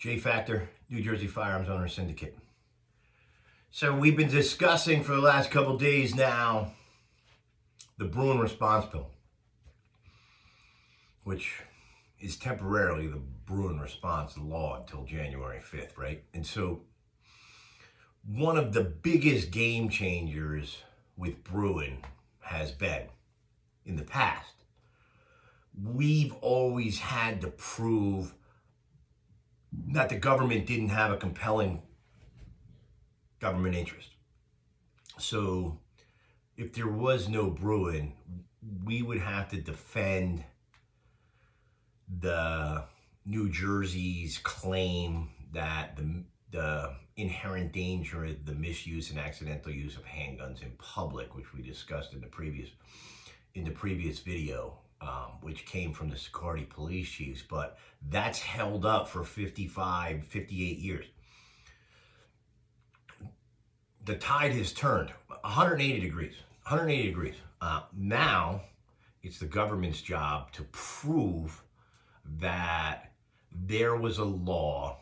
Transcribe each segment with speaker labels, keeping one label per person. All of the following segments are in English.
Speaker 1: J Factor, New Jersey Firearms Owner Syndicate. So we've been discussing for the last couple days now the Bruin response bill, which is temporarily the Bruin response law until January 5th, right? And so one of the biggest game changers with Bruin has been, in the past, we've always had to prove that the government didn't have a compelling government interest. So if there was no Bruin, we would have to defend the New Jersey's claim that the inherent danger of the misuse and accidental use of handguns in public, which we discussed in the previous video, which came from the security police chiefs, but that's held up for 58 years. The tide has turned 180 degrees. Now it's the government's job to prove that there was a law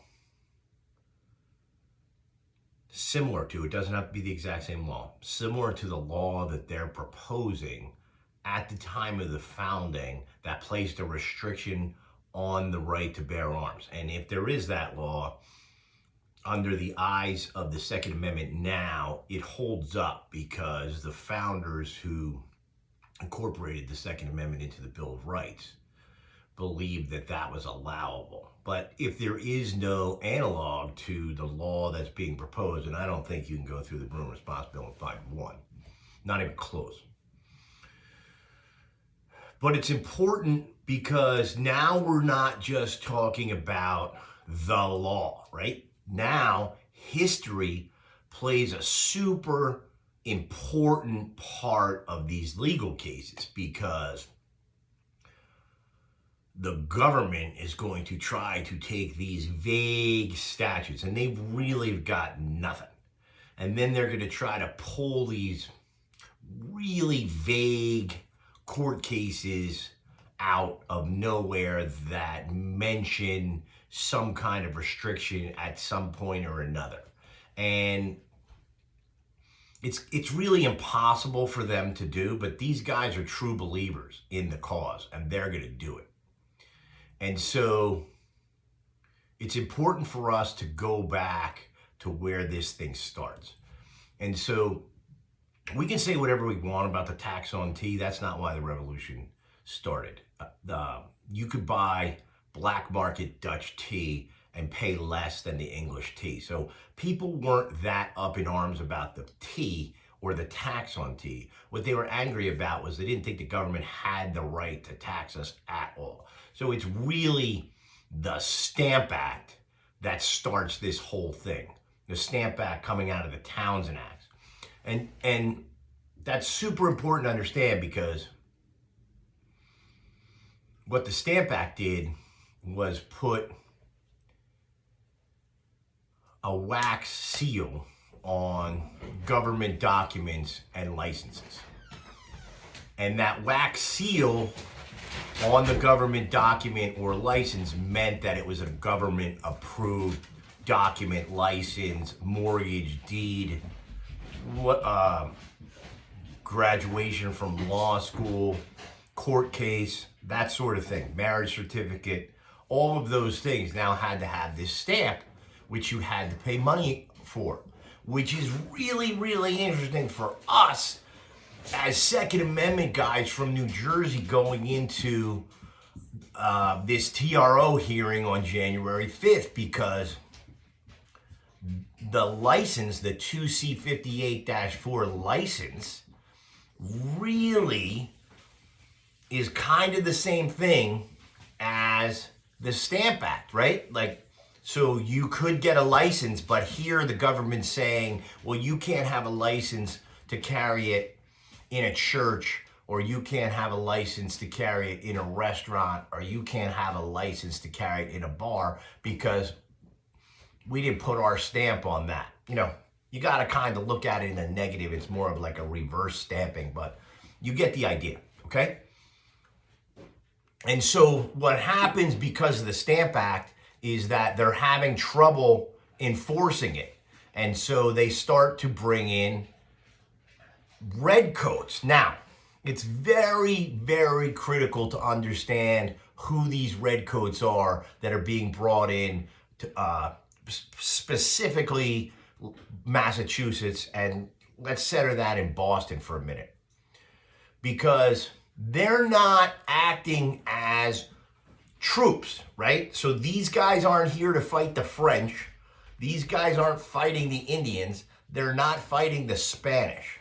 Speaker 1: similar to, it doesn't have to be the exact same law, similar to the law that they're proposing at the time of the founding that placed a restriction on the right to bear arms. And if there is that law, under the eyes of the Second Amendment now, it holds up because the founders who incorporated the Second Amendment into the Bill of Rights believed that that was allowable. But if there is no analog to the law that's being proposed, and I don't think you can go through the Bruin response bill in 5-1, not even close. But it's important because now we're not just talking about the law, right? Now history plays a super important part of these legal cases because the government is going to try to take these vague statutes, and they've really got nothing. And then they're going to try to pull these really vague court cases out of nowhere that mention some kind of restriction at some point or another. And it's really impossible for them to do, but these guys are true believers in the cause, and they're going to do it. And so it's important for us to go back to where this thing starts. And so we can say whatever we want about the tax on tea. That's not why the revolution started. You could buy black market Dutch tea and pay less than the English tea. So people weren't that up in arms about the tea or the tax on tea. What they were angry about was they didn't think the government had the right to tax us at all. So it's really the Stamp Act that starts this whole thing. The Stamp Act coming out of the Townsend Act. And that's super important to understand because what the Stamp Act did was put a wax seal on government documents and licenses. And that wax seal on the government document or license meant that it was a government approved document, license, mortgage, deed, graduation from law school, court case, that sort of thing, marriage certificate. All of those things now had to have this stamp, which you had to pay money for, which is really, really interesting for us as Second Amendment guys from New Jersey going into this TRO hearing on January 5th, because the license, the 2C58-4 license, really is kind of the same thing as the Stamp Act, right? Like, so you could get a license, but here the government's saying, well, you can't have a license to carry it in a church, or you can't have a license to carry it in a restaurant, or you can't have a license to carry it in a bar because we didn't put our stamp on that. You know, you got to kind of look at it in a negative. It's more of like a reverse stamping, but you get the idea, okay? And so what happens because of the Stamp Act is that they're having trouble enforcing it. And so they start to bring in redcoats. Now, it's very, very critical to understand who these redcoats are that are being brought in to, specifically Massachusetts, and let's center that in Boston for a minute, because they're not acting as troops, right? So these guys aren't here to fight the French. These guys aren't fighting the Indians. They're not fighting the Spanish.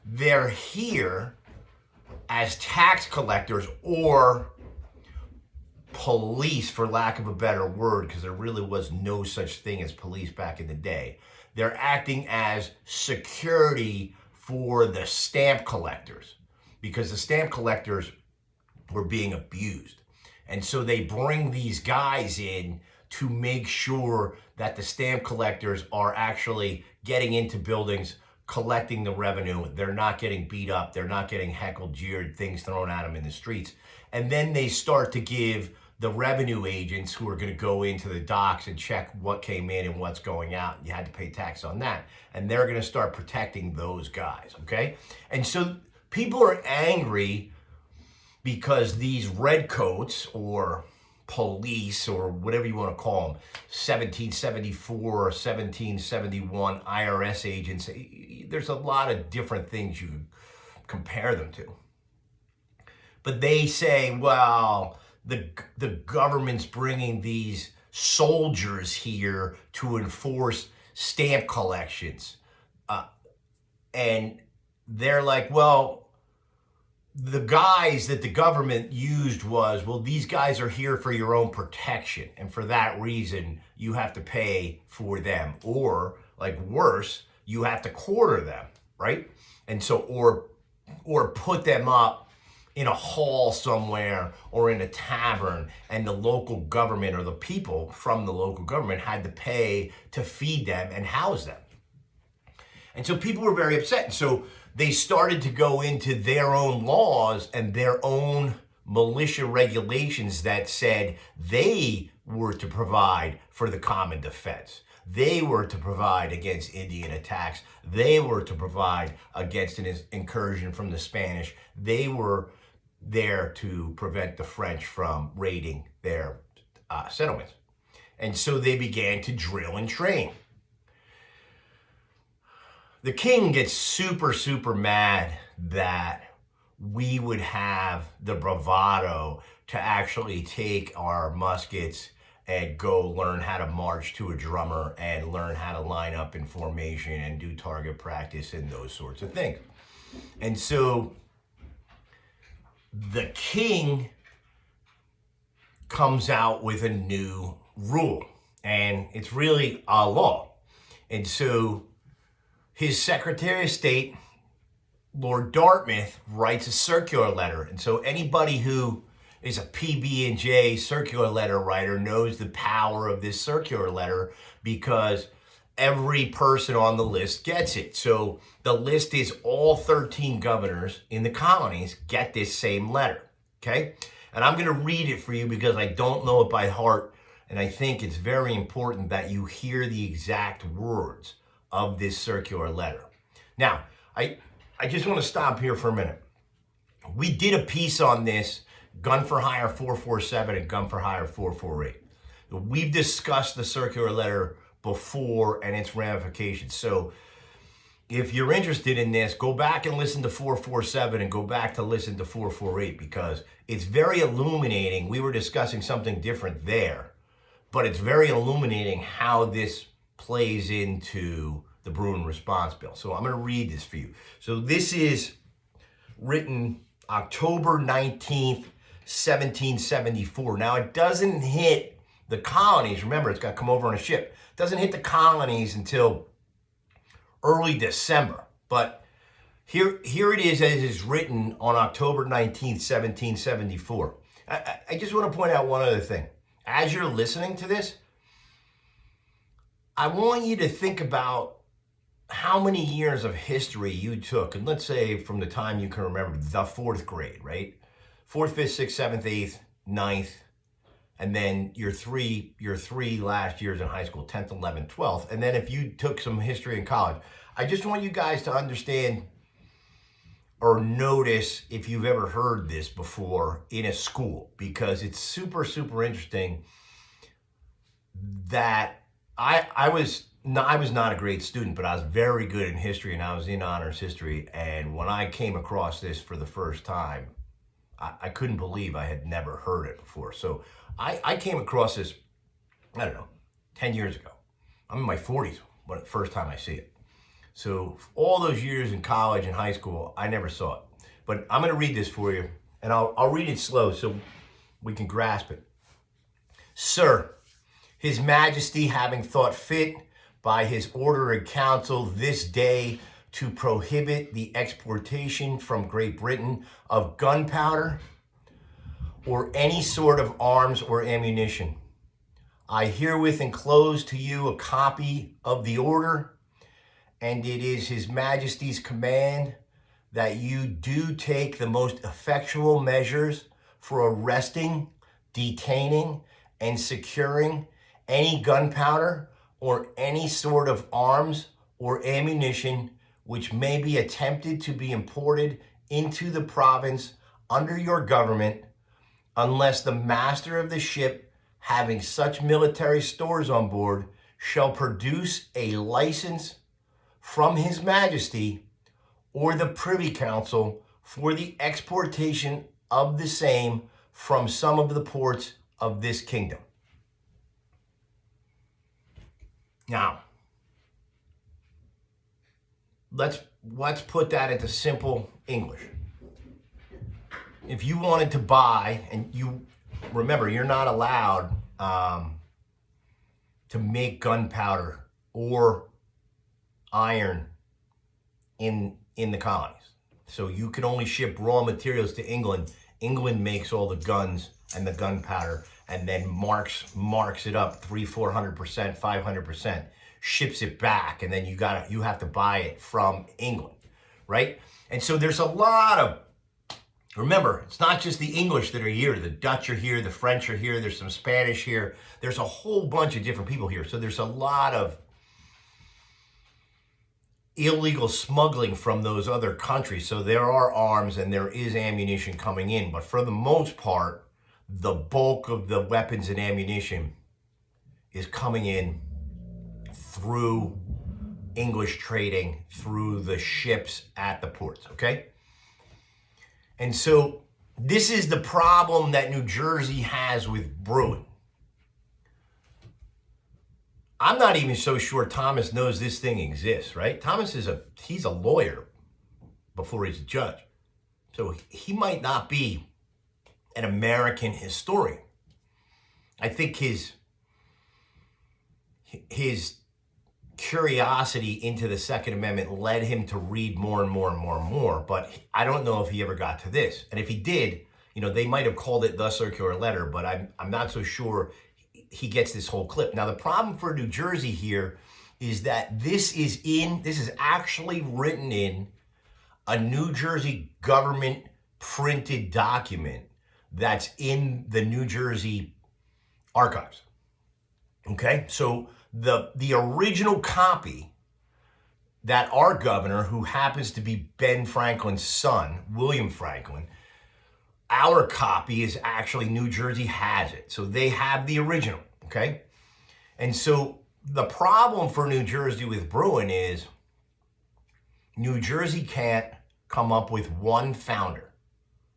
Speaker 1: They're here as tax collectors or police, for lack of a better word, because there really was no such thing as police back in the day. They're acting as security for the stamp collectors, because the stamp collectors were being abused. And so they bring these guys in to make sure that the stamp collectors are actually getting into buildings, collecting the revenue. They're not getting beat up. They're not getting heckled, jeered, things thrown at them in the streets. And then they start to give the revenue agents, who are going to go into the docks and check what came in and what's going out. You had to pay tax on that. And they're going to start protecting those guys, okay? And so people are angry because these redcoats, or police, or whatever you want to call them, 1774 or 1771 IRS agents, there's a lot of different things you can compare them to. But they say, well, the government's bringing these soldiers here to enforce stamp collections. And they're like, well, the guys that the government used was, well, these guys are here for your own protection, and for that reason, you have to pay for them. Or, like worse, you have to quarter them, right? And so, or put them up in a hall somewhere or in a tavern, and the local government, or the people from the local government, had to pay to feed them and house them. And so people were very upset. And so they started to go into their own laws and their own militia regulations that said they were to provide for the common defense. They were to provide against Indian attacks. They were to provide against an incursion from the Spanish. They were there to prevent the French from raiding their settlements. And so they began to drill and train. The king gets super, super mad that we would have the bravado to actually take our muskets and go learn how to march to a drummer and learn how to line up in formation and do target practice and those sorts of things. And so the king comes out with a new rule, and it's really a law. And so his Secretary of State, Lord Dartmouth, writes a circular letter. And so anybody who is a PB&J circular letter writer knows the power of this circular letter, because every person on the list gets it. So the list is all 13 governors in the colonies get this same letter, okay? And I'm going to read it for you because I don't know it by heart, and I think it's very important that you hear the exact words of this circular letter. Now, I just want to stop here for a minute. We did a piece on this, Gun for Hire 447 and Gun for Hire 448. We've discussed the circular letter before and its ramifications. So if you're interested in this, go back and listen to 447 and go back to listen to 448, because it's very illuminating. We were discussing something different there, but it's very illuminating how this plays into the Bruin response bill. So I'm going to read this for you. So this is written October 19th, 1774. Now, it doesn't hit the colonies. Remember, it's got to come over on a ship. It doesn't hit the colonies until early December. But here it is as it's written on October 19th, 1774. I just want to point out one other thing. As you're listening to this, I want you to think about how many years of history you took, and let's say from the time you can remember, the fourth grade, right? 4th, 5th, 6th, 7th, 8th, 9th, and then your three last years in high school, 10th, 11th, 12th. And then if you took some history in college, I just want you guys to understand or notice if you've ever heard this before in a school, because it's super, super interesting that I was not a great student, but I was very good in history, and I was in honors history. And when I came across this for the first time, I couldn't believe I had never heard it before. So I came across this, I don't know, 10 years ago. I'm in my 40s when the first time I see it. So all those years in college and high school, I never saw it. But I'm going to read this for you, and I'll read it slow so we can grasp it. Sir, His Majesty having thought fit by his order and council this day to prohibit the exportation from Great Britain of gunpowder or any sort of arms or ammunition, I herewith enclose to you a copy of the order, and it is His Majesty's command that you do take the most effectual measures for arresting, detaining, and securing any gunpowder or any sort of arms or ammunition which may be attempted to be imported into the province under your government, unless the master of the ship having such military stores on board shall produce a license from His Majesty or the Privy Council for the exportation of the same from some of the ports of this kingdom. Now, let's put that into simple English. If you wanted to buy, and you remember, you're not allowed to make gunpowder or iron in the colonies. So you can only ship raw materials to England. England makes all the guns and the gunpowder, and then marks it up 300-400%, 500%, ships it back, and then you have to buy it from England, right? And so there's a lot of, remember, it's not just the English that are here. The Dutch are here, the French are here, there's some Spanish here. There's a whole bunch of different people here. So there's a lot of illegal smuggling from those other countries. So there are arms and there is ammunition coming in, but for the most part, the bulk of the weapons and ammunition is coming in through English trading, through the ships at the ports, okay? And so this is the problem that New Jersey has with Bruin. I'm not even so sure Thomas knows this thing exists, right? Thomas he's a lawyer before he's a judge. So he might not be an American historian. I think his curiosity into the Second Amendment led him to read more and more and more and more, but I don't know if he ever got to this. And if he did, they might have called it the circular letter, but I'm not so sure he gets this whole clip. Now, the problem for New Jersey here is that this is actually written in a New Jersey government printed document that's in the New Jersey archives. Okay, so the original copy that our governor, who happens to be Ben Franklin's son, William Franklin, our copy is actually New Jersey has it. So they have the original, okay? And so the problem for New Jersey with Bruin is New Jersey can't come up with one founder.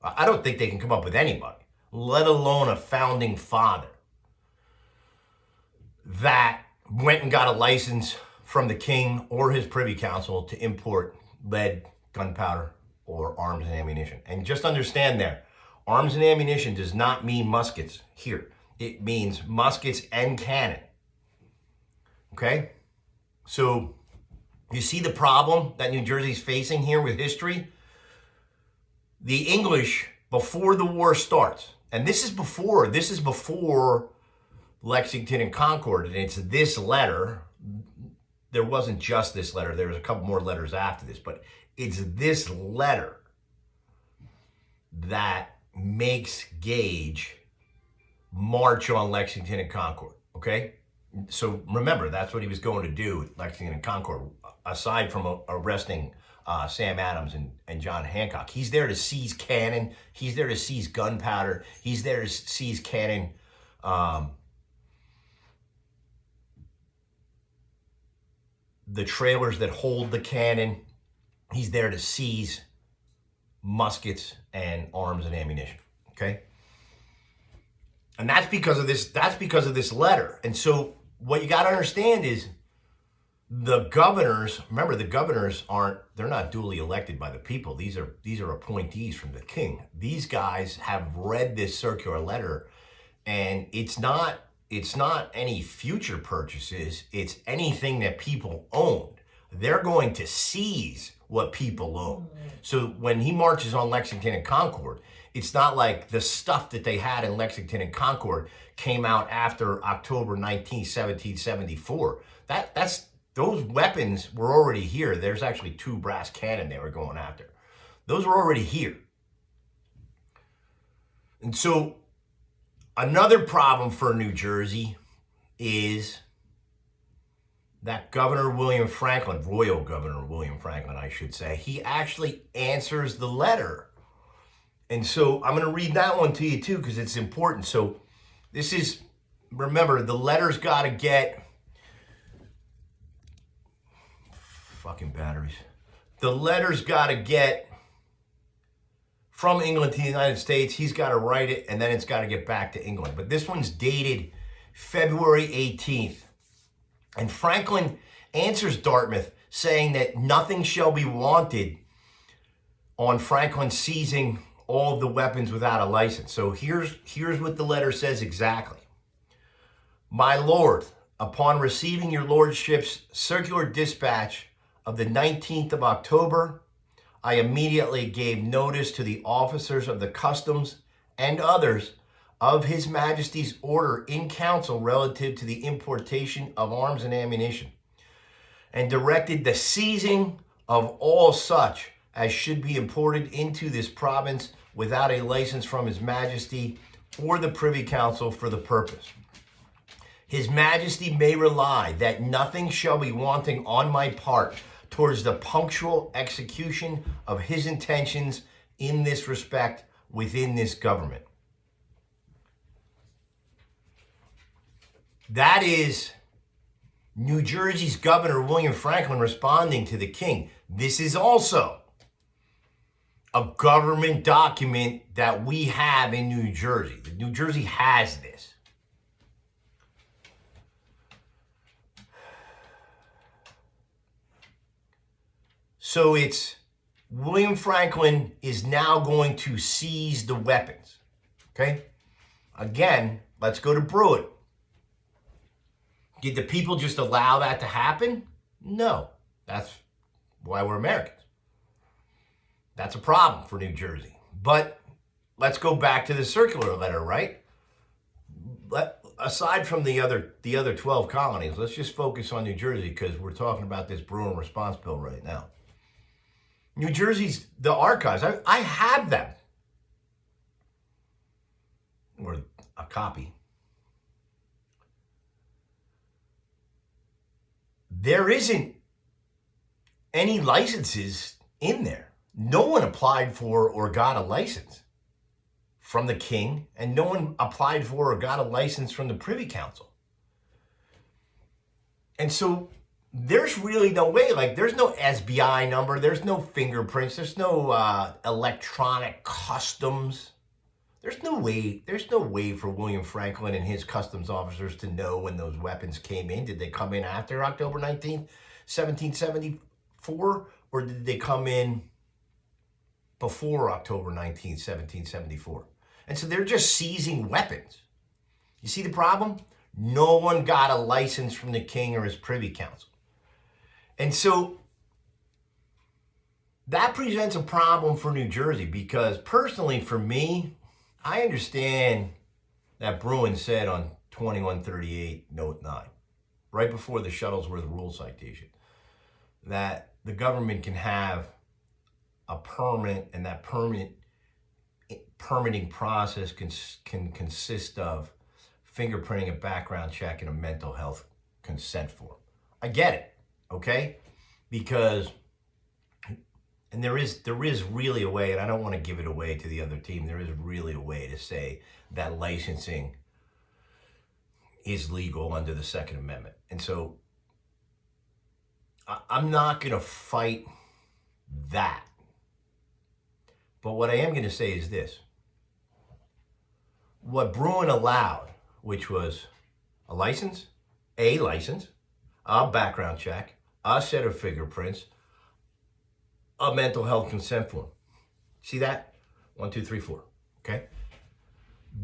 Speaker 1: I don't think they can come up with anybody, let alone a founding father, that went and got a license from the king or his privy council to import lead, gunpowder, or arms and ammunition. And just understand there, arms and ammunition does not mean muskets here. It means muskets and cannon. Okay? So you see the problem that New Jersey's facing here with history? The English, before the war starts, and this is before Lexington and Concord, and it's this letter. There wasn't just this letter. There was a couple more letters after this, but it's this letter that makes Gage march on Lexington and Concord, okay? So remember, that's what he was going to do at Lexington and Concord, aside from arresting Sam Adams and John Hancock. He's there to seize cannon. He's there to seize gunpowder. He's there to seize cannon. The trailers that hold the cannon. He's there to seize muskets and arms and ammunition, okay? And that's because of this letter. And so what you got to understand is the governors, remember the governors they're not duly elected by the people. These are appointees from the king. These guys have read this circular letter, and it's not any future purchases, it's anything that people owned. They're going to seize what people own. So when he marches on Lexington and Concord, it's not like the stuff that they had in Lexington and Concord came out after October 19, 1774. Those weapons were already here. There's actually 2 brass cannon they were going after. Those were already here. And so another problem for New Jersey is that Governor William Franklin, Royal Governor William Franklin, I should say, he actually answers the letter. And so I'm going to read that one to you too, because it's important. So this is, remember, the letter's got to get, fucking batteries. The letter's got to get from England to the United States. He's got to write it, and then it's got to get back to England. But this one's dated February 18th. And Franklin answers Dartmouth saying that nothing shall be wanted on Franklin seizing all of the weapons without a license. So here's what the letter says exactly. My lord, upon receiving your lordship's circular dispatch of the 19th of October, I immediately gave notice to the officers of the customs and others of His Majesty's order in council relative to the importation of arms and ammunition, and directed the seizing of all such as should be imported into this province without a license from His Majesty or the Privy Council for the purpose. His Majesty may rely that nothing shall be wanting on my part towards the punctual execution of his intentions in this respect within this government. That is New Jersey's Governor William Franklin responding to the king. This is also a government document that we have in New Jersey. New Jersey has this. So it's William Franklin is now going to seize the weapons. Okay? Again, let's go to Bruin. Did the people just allow that to happen? No. That's why we're Americans. That's a problem for New Jersey. But let's go back to the circular letter, right? Aside from the other 12 colonies, let's just focus on New Jersey because we're talking about this Bruin response bill right now. New Jersey's, the archives, I have them. Or a copy. There isn't any licenses in there. No one applied for or got a license from the king, and no one applied for or got a license from the Privy Council. And so there's really no way, like there's no SBI number, there's no fingerprints, there's no electronic customs. There's no way for William Franklin and his customs officers to know when those weapons came in. Did they come in after October 19th, 1774, or did they come in before October 19th, 1774? And so they're just seizing weapons. You see the problem? No one got a license from the king or his Privy Council. And so that presents a problem for New Jersey because personally for me, I understand that Bruin said on 2138 note 9, right before the Shuttlesworth rule citation, that the government can have a permit, and that permitting process can consist of fingerprinting, a background check, and a mental health consent form. I get it, okay? Because, and there is really a way, and I don't want to give it away to the other team, there is really a way to say that licensing is legal under the Second Amendment. And so I'm not going to fight that. But what I am going to say is this. What Bruin allowed, which was a license, a background check, a set of fingerprints, a mental health consent form. See that? 1, 2, 3, 4. Okay?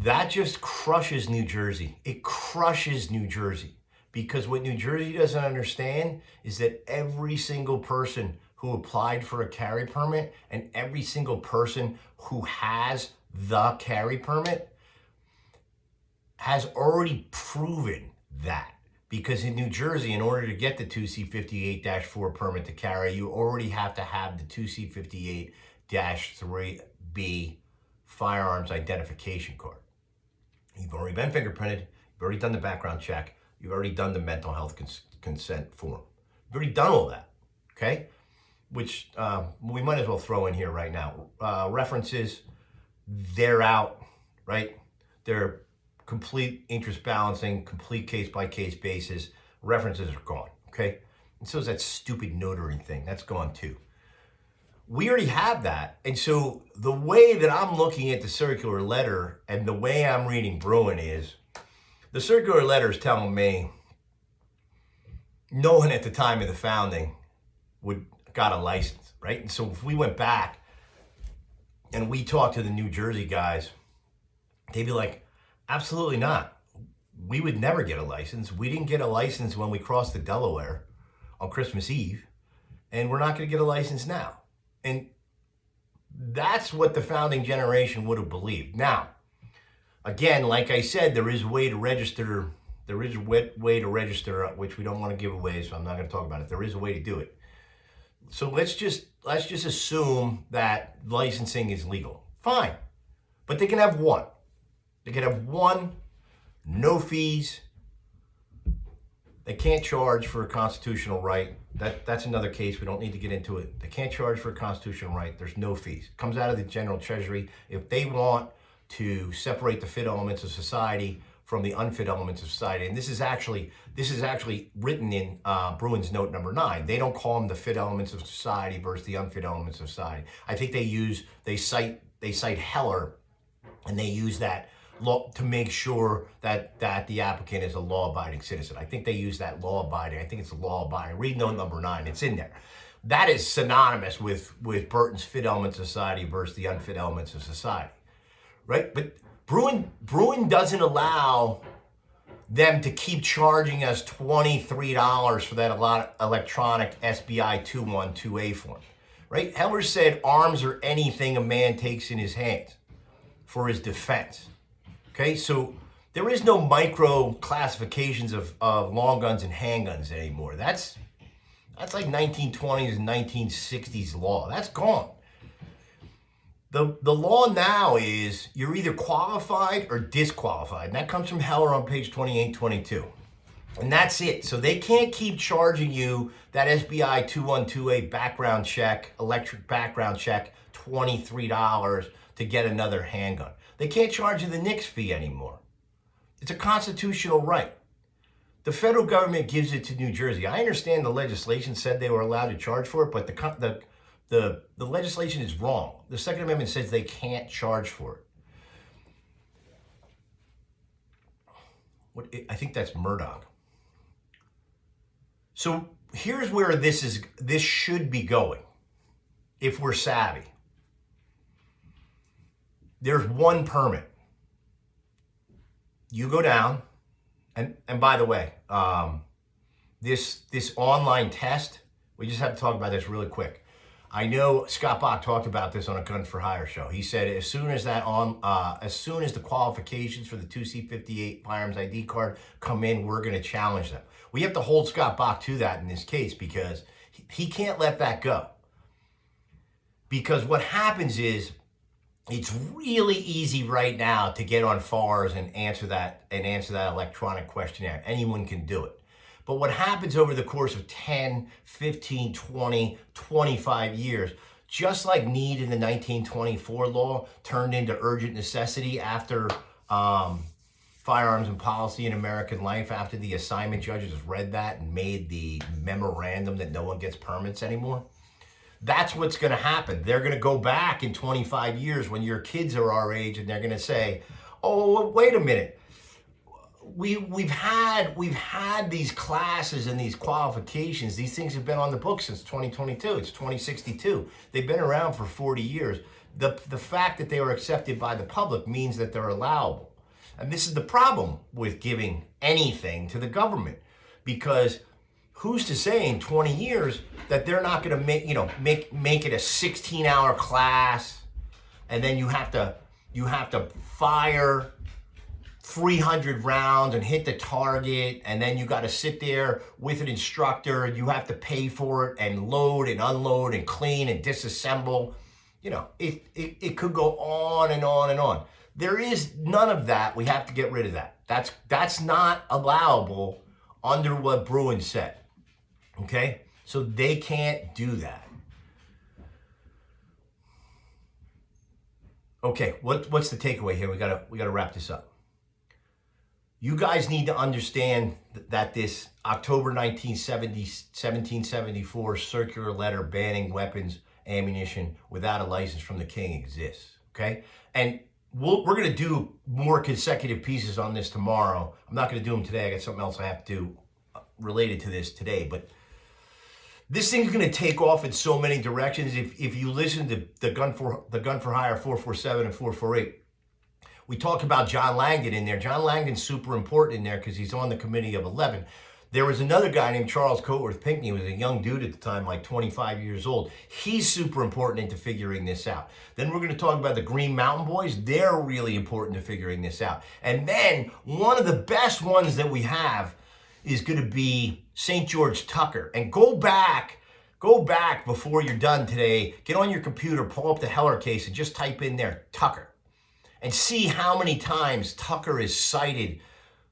Speaker 1: That just crushes New Jersey. It crushes New Jersey. Because what New Jersey doesn't understand is that every single person who applied for a carry permit and every single person who has the carry permit has already proven that. Because in New Jersey, in order to get the 2C58-4 permit to carry, you already have to have the 2C58-3B firearms identification card. You've already been fingerprinted, you've already done the background check, you've already done the mental health consent form. You've already done all that, okay? Which we might as well throw in here right now. References, they're out, right? They're complete interest balancing, complete case-by-case basis. References are gone, okay? And so is that stupid notary thing. That's gone too. We already have that. And so the way that I'm looking at the circular letter and the way I'm reading Bruin is, the circular letter is telling me no one at the time of the founding got a license, right? And so if we went back and we talked to the New Jersey guys, they'd be like, absolutely not. We would never get a license. We didn't get a license when we crossed the Delaware on Christmas Eve, and we're not going to get a license now. And that's what the founding generation would have believed. Now, again, like I said, there is a way to register. There is a way to register, which we don't want to give away, so I'm not going to talk about it. There is a way to do it. So let's just assume that licensing is legal. Fine. But they can have one. They can have one, no fees. They can't charge for a constitutional right. That's another case. We don't need to get into it. They can't charge for a constitutional right. There's no fees. It comes out of the general treasury. If they want to separate the fit elements of society from the unfit elements of society, and this is actually written in Bruin's note number 9. They don't call them the fit elements of society versus the unfit elements of society. I think they cite Heller, and they use that law to make sure that the applicant is a law-abiding citizen. I think they use that law-abiding. I think it's a law-abiding. Read note number 9. It's in there. That is synonymous with Burton's fit elements of society versus the unfit elements of society, right? But Bruin doesn't allow them to keep charging us $23 for that electronic SBI 212A form, right? Heller said arms are anything a man takes in his hands for his defense. Okay, so there is no micro classifications of long guns and handguns anymore. That's like 1920s and 1960s law. That's gone. The law now is you're either qualified or disqualified. And that comes from Heller on page 2822. And that's it. So they can't keep charging you that SBI 212A background check, electric background check, $23 to get another handgun. They can't charge you the NICS fee anymore. It's a constitutional right. The federal government gives it to New Jersey. I understand the legislation said they were allowed to charge for it, but the legislation is wrong. The Second Amendment says they can't charge for it. I think that's Murdoch. So here's where this should be going, if we're savvy. There's one permit. You go down, and by the way, this online test, we just have to talk about this really quick. I know Scott Bach talked about this on a Gun for Hire show. He said as soon as the qualifications for the 2C58 firearms ID card come in, we're going to challenge them. We have to hold Scott Bach to that in this case because he can't let that go. Because what happens is, It's really easy right now to get on FARS and answer that electronic questionnaire. Anyone can do it. But what happens over the course of 10, 15, 20, 25 years, just like need in the 1924 law turned into urgent necessity after firearms and policy in American life, after the assignment judges read that and made the memorandum that no one gets permits anymore. That's what's going to happen. They're going to go back in 25 years when your kids are our age, and they're going to say, "Oh, wait a minute. We've had these classes and these qualifications. These things have been on the books since 2022. It's 2062. They've been around for 40 years. The fact that they were accepted by the public means that they're allowable." And this is the problem with giving anything to the government, because who's to say in 20 years that they're not going to make it a 16-hour class, and then you have to fire 300 rounds and hit the target, and then you got to sit there with an instructor and you have to pay for it and load and unload and clean and disassemble. It could go on and on and on. There is none of that. We have to get rid of that. That's not allowable under what Bruin said. Okay? So they can't do that. Okay, what's the takeaway here? We gotta wrap this up. You guys need to understand that this October 1774 circular letter banning weapons, ammunition without a license from the king exists. Okay? And we're going to do more consecutive pieces on this tomorrow. I'm not going to do them today. I got something else I have to do related to this today. But this thing's going to take off in so many directions. If you listen to the Gun for Hire 447 and 448, we talked about John Langdon in there. John Langdon's super important in there because he's on the committee of 11. There was another guy named Charles Coatworth Pinckney, who was a young dude at the time, like 25 years old. He's super important into figuring this out. Then we're going to talk about the Green Mountain Boys. They're really important to figuring this out. And then one of the best ones that we have is going to be St. George Tucker. And go back before you're done today. Get on your computer, pull up the Heller case, and just type in there, Tucker. And see how many times Tucker is cited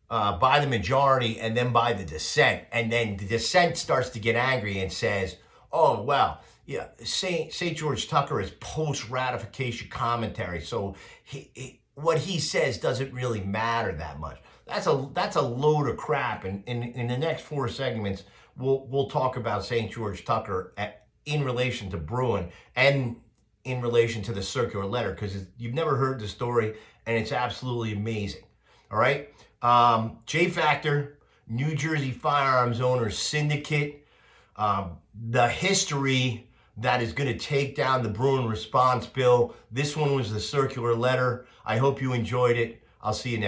Speaker 1: by the majority and then by the dissent. And then the dissent starts to get angry and says, "Oh, well, yeah, St. George Tucker is post-ratification commentary, so what he says doesn't really matter that much." That's a load of crap. And in the next 4 segments, we'll talk about St. George Tucker in relation to Bruin and in relation to the circular letter, because you've never heard the story, and it's absolutely amazing. All right? J Factor, New Jersey Firearms Owners Syndicate, the history that is going to take down the Bruin response bill. This one was the circular letter. I hope you enjoyed it. I'll see you next.